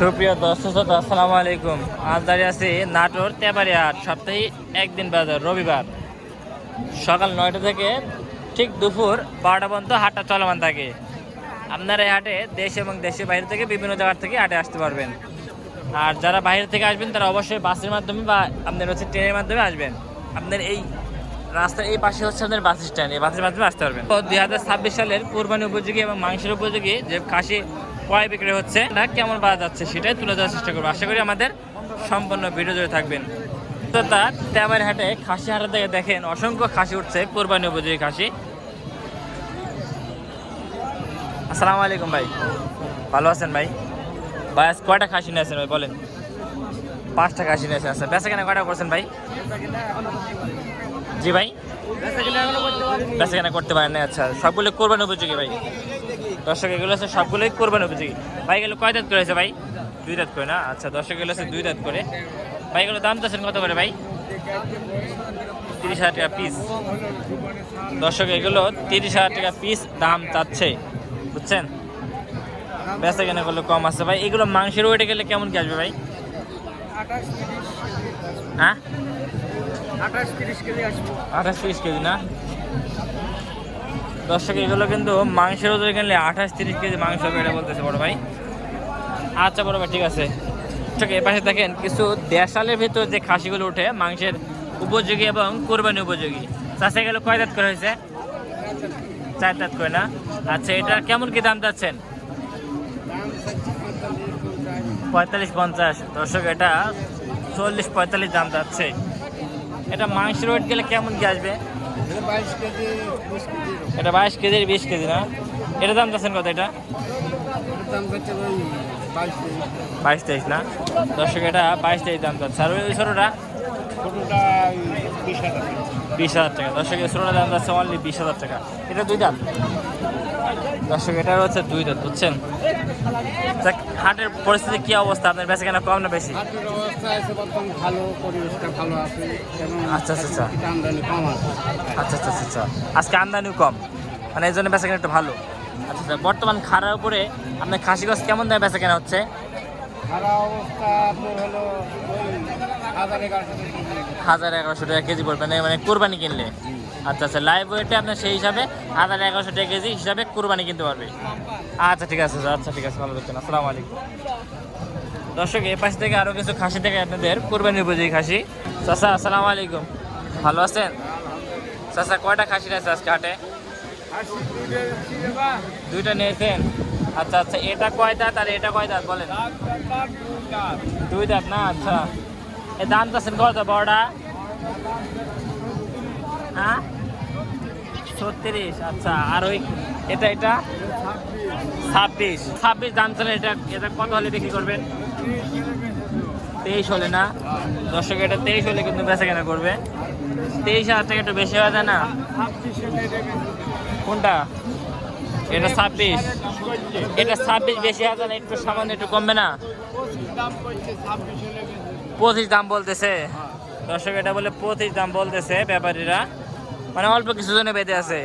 সুপ্রিয় দর্শক শ্রোতা, আসসালামু আলাইকুম। আজ দাঁড়িয়ে আছি নাটোর তেবাড়িয়া হাট। সপ্তাহে একদিন বাজার, রবিবার সকাল 9টা থেকে ঠিক দুপুর 12টা পর্যন্ত হাটটা চলমান থাকে। আপনারা এই হাটে দেশ এবং দেশের বাইরে থেকে বিভিন্ন জায়গা থেকে হাটে আসতে পারবেন। আর যারা বাইরে থেকে আসবেন তারা অবশ্যই বাসের মাধ্যমে বা আপনার হচ্ছে ট্রেনের মাধ্যমে আসবেন। আপনার এই রাস্তার এই পাশে হচ্ছে আপনার বাস স্ট্যান্ড, এই বাসের মাধ্যমে আসতে পারবেন। তো 2026 সালের কুরবানি উপযোগী এবং মাংসের উপযোগী যে খাসি ক্রয় বিক্রি হচ্ছে না কেমন পাওয়া যাচ্ছে সেটাই তুলে ধরার চেষ্টা করবো। আশা করি আমাদের সম্পূর্ণ ভিডিও জুড়ে থাকবেন। তো তার তেবাড়িয়া হাটে খাসি হাটের দিকে দেখেন অসংখ্য খাসি উঠছে, কুরবানি উপযোগী খাসি। আসসালামু আলাইকুম ভাই, ভালো আছেন ভাই? ভাই আজ কয়টা খাসি নিয়েছেন ভাই বলেন? 5টা খাসি নিয়েছেন। আচ্ছা, বেচা কেনা কয়টা করছেন ভাই? জি ভাই, বেচা কেনা করতে পারেন না। আচ্ছা, সবগুলো কোরবানি উপযোগী ভাই। দর্শক এগুলো আছে সবগুলোই কোরবানি উপযোগী। ভাই এগুলো কয় দাঁত করেছে ভাই? 2 দাঁত করে না? আচ্ছা, দর্শক এগুলো আছে 2 দাঁত করে। ভাই এগুলো দাম চাচ্ছেন কত করে ভাই? 30,000 টাকা পিস। দর্শক এগুলো 30,000 টাকা পিস দাম চাচ্ছে, বুঝছেন? বেচা কেনা করলে কম আছে ভাই। এগুলো মাংসের ওয়েটে গেলে কেমন কি আসবে ভাই? হ্যাঁ, 28-30 কেজি না? দর্শক এগুলো কিন্তু মাংসের ওজন কিনলে 28-30 কেজি মাংস হবে এটা বলতেছে বড় ভাই। আচ্ছা বড় ভাই, ঠিক আছে। ঠিক এ পাশে দেখেন কিছু দেশালের ভিতর যে খাসিগুলো উঠে মাংসের উপযোগী এবং কোরবানি উপযোগী। চাষে এগুলো কয় দাঁত করে হয়েছে? 4 দাঁত করে না? আচ্ছা, এটা কেমন কি দাম যাচ্ছেন? 45-50। দর্শক এটা 40-45 দাম যাচ্ছে। এটা মাংসের ওয়েট গেলে কেমন কি আসবে? এটা 22 কেজি 20 কেজি না? এটা দাম যাচ্ছেন কত? এটা 22-23 না? দর্শক এটা 22-23 দাম যাচ্ছে। আর ওই ছোটোটা 20,000 টাকা। দর্শক এই ছোটোটা দাম যাচ্ছে অনলি 20,000 টাকা। এটা 2 দাম। দর্শক এটা হচ্ছে 2 দাঁত, বুঝছেন? হাটের পরিস্থিতি কি অবস্থা? আপনার বেচা কেনা কম না বেশি? হাটের অবস্থা আছে বর্তমান ভালো, পরিবেশটা ভালো আছে। আচ্ছা আচ্ছা আচ্ছা আমদানি কম আছে। আচ্ছা আচ্ছা আচ্ছা, আজকে আমদানিও কম, মানে এই জন্য বেচা কেনা একটু ভালো। আচ্ছা আচ্ছা, বর্তমান খারার উপরে আপনার খাসি গছ কেমন দামে বেচা কেনা হচ্ছে? খারাপ অবস্থা আপনার হলো ওই 1,000-1,100 টাকা কেজি পড়বে না, মানে কোরবানি কিনলে? আচ্ছা আচ্ছা, লাইভ ওয়েটে আপনার সেই হিসাবে 1,000-1,100 টাকা কেজি হিসাবে কোরবানি কিনতে পারবে। আচ্ছা ঠিক আছে, আচ্ছা ঠিক আছে, ভালো থাকবেন। আসসালামু আলাইকুম। দর্শক এই পাশ থেকে আরও কিছু খাসি থেকে আপনাদের কোরবানির উপযোগী খাসি। চাচা আসসালামু আলাইকুম, ভালো আছেন? চাচা কয়টা খাসি আছে আজকে হাটে? 2টা নিয়েছেন? আচ্ছা আচ্ছা, এটা কয় দাঁত আর এটা কয় দাঁত বলেন? 2 দাঁত না? আচ্ছা, এর দাম চাচ্ছেন কত বড়টা? হ্যাঁ, 36। আচ্ছা, আর ওই এটা 26 দাম চলে। এটা এটা কত হলে বিক্রি করবেন? 23 হলে না? দর্শক এটা 23 হলে কিন্তু বেচা কেনা করবে। 23,000 টাকা একটু বেশি হয়ে যায় না? কোনটা? এটা 26। এটা 26 বেশি হয়ে যায় না? একটু সামান্য একটু কমবে না? 25 দাম বলতেছে। দর্শক এটা বলে 25 দাম বলতেছে ব্যাপারীরা, মানে অল্প কিছু জনে বেঁধে আছে।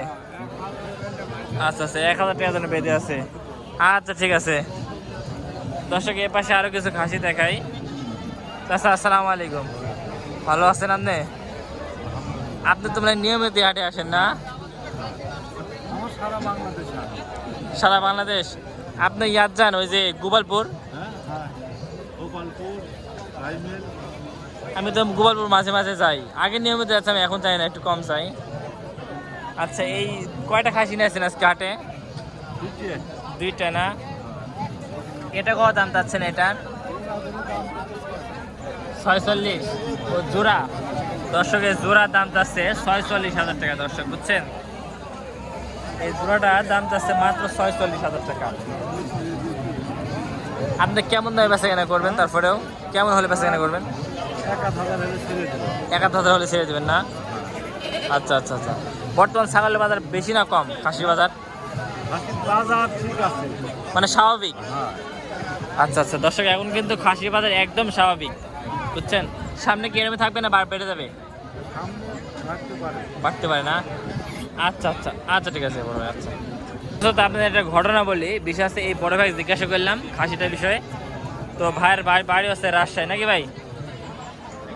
আচ্ছা আচ্ছা, 1,000 টাকা জন্য বেঁধে আছে। আচ্ছা ঠিক আছে। দর্শক এ পাশে আরো কিছু খাসি দেখাই। চাচা আসসালামু আলাইকুম, ভালো আছেন আপনি? আপনি তো মানে নিয়মিত হাটে আসেন না? সারা বাংলাদেশ। আপনি ইয়াদ যান ওই যে গোপালপুর? আমি তো গোপালপুর মাঝে মাঝে যাই, আগে নিয়মিত যাচ্ছি, আমি এখন যাই না, একটু কম চাই। আচ্ছা, এই কয়টা খাসি নিয়েছেন আজকে হাটে? 2টা না? এটা কত দাম চাচ্ছেন এটার? 46 ও জোড়া। দর্শকের জোড়ার দাম চাচ্ছে 46,000 টাকা। দর্শক বুঝছেন, এই জোড়াটার দাম চাচ্ছে মাত্র 46,000 টাকা। আপনি কেমন দামে বেচা কেনা করবেন? তারপরেও কেমন হলে বেচা কেনা করবেন? 1,000 হলে ছেড়ে দেবেন না? আচ্ছা আচ্ছা আচ্ছা, বর্তমান ছাগলের বাজার বেশি না কম? খাসির বাজার ঠিক আছে, মানে স্বাভাবিক? আচ্ছা আচ্ছা, দর্শক এখন কিন্তু খাসির বাজার একদম স্বাভাবিক, বুঝছেন? সামনে কি এরমে থাকবে না বেড়ে যাবে? বাড়তে পারে না? আচ্ছা আচ্ছা আচ্ছা, ঠিক আছে বড় ভাই। আচ্ছা তো আপনাদের একটা ঘটনা বলি, বিশেষ এই বড় ভাই জিজ্ঞাসা করলাম খাসিটার বিষয়ে। তো ভাইয়ের বাড়ি হচ্ছে রাজশাহী নাকি ভাই?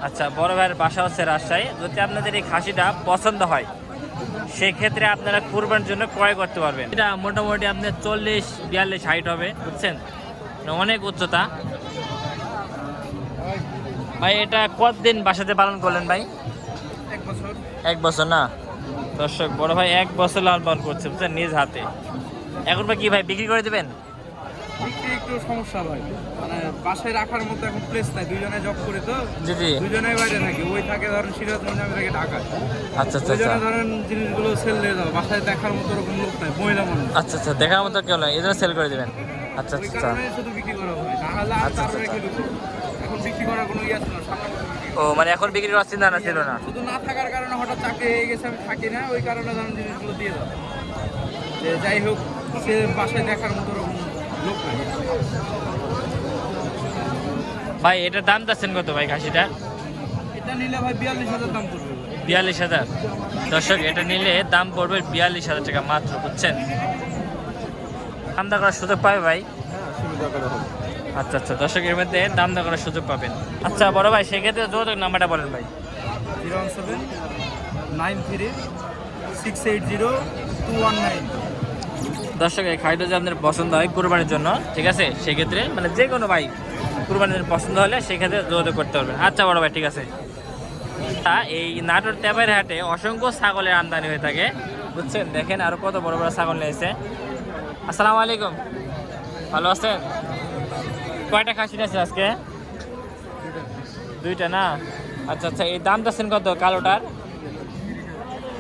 আচ্ছা, বড় ভাইয়ের বাসা হচ্ছে রাজশাহী। যদি আপনাদের এই খাসিটা পছন্দ হয় সেক্ষেত্রে আপনারা কুরবানির জন্য ক্রয় করতে পারবেন। এটা মোটামুটি আপনার 40-42 হাইট হবে, বুঝছেন, অনেক উচ্চতা। ভাই এটা কতদিন বাসাতে পালন করলেন ভাই? 1 বছর। 1 বছর না দর্শক, বড় ভাই 1 বছর লালন পালন করছে, বুঝছেন, নিজ হাতে। এখন ভাই কি ভাই বিক্রি করে দেবেন? বিক্রি একটু সমস্যা ভাই, মানে বাসায় রাখার মতো এখন প্লেস নাই, দুইজনে জব করে তো। জি জি। দুইজনে বাইরে থাকি, ওই থাকে ধরেন সিরাজগঞ্জ, আমি থাকি ঢাকায়। আচ্ছা আচ্ছা আচ্ছা। দুইজনে ধরেন জিনিসগুলো সেল দিয়ে দাও, বাসায় দেখার মতো ওরকম লোক নাই, মহিলা মানুষ। আচ্ছা আচ্ছা, দেখার মতো কেউ নয়, এই জন্য সেল করে দেবেন। আচ্ছা ওই আচ্ছা। কারণে শুধু বিক্রি করা হয়, না হলে আর আচ্ছা, তারপরে আচ্ছা। কি দেবো? এখন বিক্রি করার কোনো ইয়ে আছে না, সামনে ও মানে এখন বিক্রি করার চিন্তা না ছিল না? শুধু না থাকার কারণে হঠাৎ চাকরি হয়ে গেছে, আমি থাকি না, ওই কারণে ধরেন জিনিসগুলো দিয়ে দাও। যে যাই হোক, সে বাসায় দেখার মতো ওরকম লোক নাই। ভাই এটার দাম চাচ্ছেন কত ভাই খাসিটা? এটা নিলে ভাই 42,000 দাম পড়বে। 42,000। দর্শক এটা নিলে দাম পড়বে 42,000 টাকা মাত্র, বুঝছেন। দাম দর করার সুযোগ পাবে ভাই? হ্যাঁ, সুবিধা করে হবে। আচ্ছা আচ্ছা, দর্শক এর মধ্যে দাম দর করার সুযোগ পাবেন। আচ্ছা বড় ভাই, সেক্ষেত্রে যোগাযোগ নাম্বারটা বলেন ভাই। 01793680219। দর্শক এই খাদ্য যদি আপনার পছন্দ হয় কুরবানির জন্য, ঠিক আছে, সেক্ষেত্রে মানে যে কোনো ভাই কুরবানির জন্য পছন্দ হলে সেক্ষেত্রে যোগাযোগ করতে পারবেন। আচ্ছা বড় ভাই, ঠিক আছে। এই নাটোর তেবাইর হাটে অসংখ্য ছাগলের আমদানি হয়ে থাকে, বুঝছেন। দেখেন আরো কত বড় বড় ছাগল নিয়েছে। আসসালামু আলাইকুম, ভালো আছেন? কয়টা খাসি নিয়েছে আজকে? 2টা না? আচ্ছা আচ্ছা, এই দাম যাচ্ছেন কত কালোটার?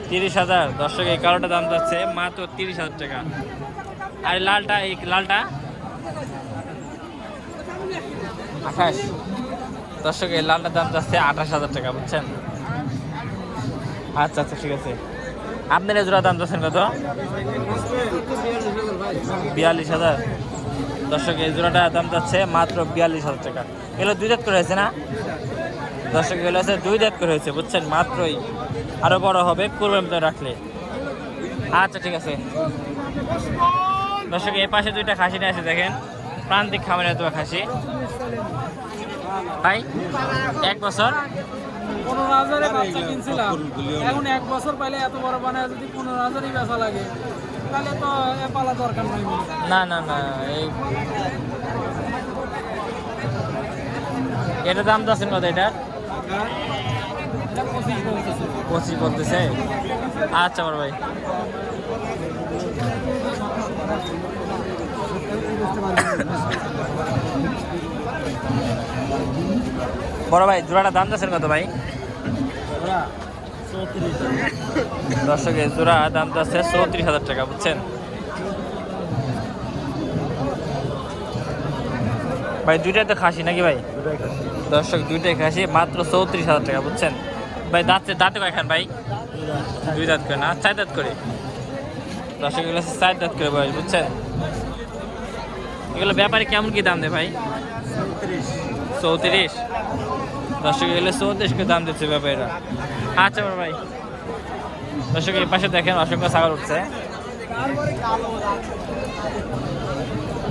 30,000। দর্শক এই কালোটার দাম যাচ্ছে মাত্র 30,000 টাকা। আর এই লালটা, এই লালটা 28। দর্শক এই লালটার দাম যাচ্ছে 28,000 টাকা, বুঝছেন। আচ্ছা আচ্ছা, ঠিক আছে। আপনার এই জোড়া দাম যাচ্ছেন কত? 42,000। দর্শক এই জোড়াটা দাম যাচ্ছে মাত্র 42,000 টাকা। এগুলো 2 দাঁত করে হয়েছে না দর্শক? এগুলো হচ্ছে 2 দাঁত করে হয়েছে, বুঝছেন, মাত্রই। আরো বড় হবে কুরবানির মধ্যে রাখলে। আচ্ছা ঠিক আছে। দর্শক এই পাশে 2টা খাসি নিয়ে আছে, দেখেন, প্রান্তিক খামারের তোমার খাসি। ভাই 1 বছর 15,000-এ বাচ্চা কিনছিলাম, এখন 1 বছর পাইলে এত বড় বানায় যদি 15,000-ই বেচা লাগে, তাহলে তো এ পালা দরকার নাই। না না না, এটা দাম যাচ্ছেন কত? এটা 25 বলতেছে। আচ্ছা বড় ভাই। বড় ভাই জোড়াটা দাম যাচ্ছেন কত ভাই? দর্শক এই জোড়া দাম যাচ্ছে 34,000 টাকা, বুঝছেন। ভাই 2টাই তো খাসি নাকি ভাই? দর্শক 2টাই খাসি, মাত্র 34,000 টাকা, বুঝছেন। ভাই দাঁতে কয়খান ভাই? 2 দাঁত করে না, 4 দাঁত করে। দর্শক এগুলো 4 দাঁত করে ভাই, বুঝছেন। এগুলো ব্যাপারে কেমন কি দাম দেয় ভাই? 34। দর্শক এগুলো 34 করে দাম দিচ্ছে ব্যাপারীরা। আচ্ছা বড় ভাই। দর্শক এই পাশে দেখেন অসংখ্য ছাগল উঠছে।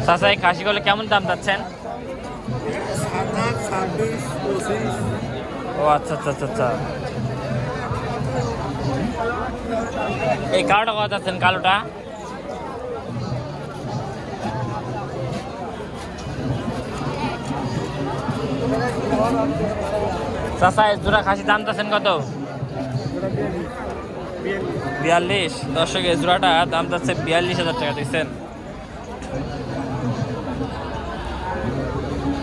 চাচা এই খাসিগুলো কেমন দাম যাচ্ছেন? 26, 25। ও আচ্ছা আচ্ছা আচ্ছা আচ্ছা। এই কালোটা কত যাচ্ছেন? কালোটা চাচা এই জোড়া খাসি দাম যাচ্ছেন কত? 42। দর্শক এই জোড়াটা দাম যাচ্ছে 42,000 টাকা, দেখছেন।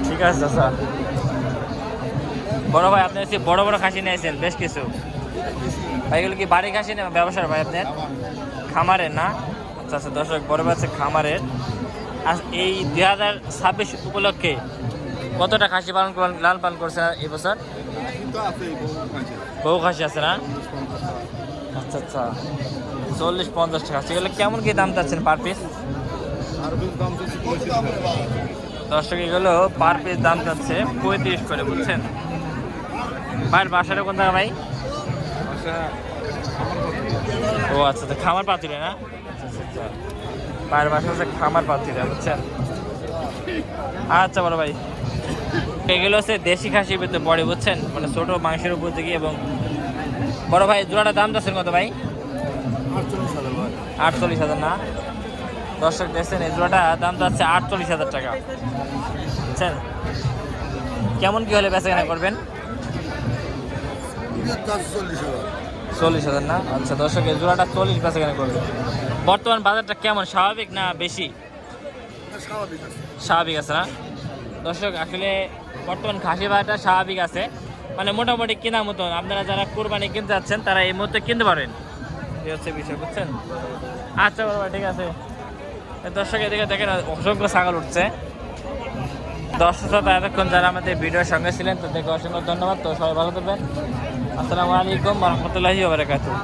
ঠিক আছে চাচা। বড় ভাই আপনি বড় বড় খাসি নিয়েছেন বেশ কিছু ভাই, এগুলো কি বাড়ি খাসি না ব্যবসার ভাই আপনার? খামারের না? আচ্ছা আচ্ছা। দর্শক বড় ভাই আছে খামারের। আর এই 2026 উপলক্ষে কতটা খাসি লাল পালন করছে এই বছর? বহু খাসি আছে না? আচ্ছা আচ্ছা। 40-50 টাকা। সেগুলো কেমন কি দাম চাচ্ছেন পার পিস? দর্শক এগুলো পার পিস দাম যাচ্ছে 35 করে, বুঝছেন। ভাইয়ের বাসাটা কোন জায়গা ভাই? ও আচ্ছা আচ্ছা, খামার পাতিলে না? আচ্ছা আচ্ছা। ভাইয়ের বাসা হচ্ছে খামার পাতিলে, বুঝছেন। আচ্ছা বড় ভাই, এগুলো হচ্ছে দেশি খাসির ভিতরে পড়ে, বুঝছেন, মানে ছোট মাংসের উপর থেকে। এবং বড় ভাই জোড়াটার দাম যাচ্ছেন কত ভাই? 48,000 না? দর্শক দেখছেন এই জোড়াটা দাম যাচ্ছে 48,000 টাকা, বুঝছেন। কেমন কি হলে বেচা কেনা করবেন? 40,000 না? আচ্ছা দর্শক এই জোড়াটা 40 বেচা কেনা করবেন। বর্তমান বাজারটা কেমন, স্বাভাবিক না বেশি? স্বাভাবিক আছে না? দর্শক আসলে বর্তমান খাসি বাজারটা স্বাভাবিক আছে, মানে মোটামুটি কেনার মতন। আপনারা যারা কোরবানি কিনতে যাচ্ছেন তারা এই মুহূর্তে কিনতে পারেন, এই হচ্ছে বিষয়, বুঝছেন। আচ্ছা বাবা ঠিক আছে। দর্শক এদিকে দেখেন অসংখ্য ছাগল উঠছে। দর্শক এতক্ষণ যারা আমাদের ভিডিওর সঙ্গে ছিলেন তাদেরকে অসংখ্য ধন্যবাদ। তো সবাই ভালো থাকবেন। আসসালামু আলাইকুম ওয়া রাহমাতুল্লাহি ওয়া বারাকাতুহু।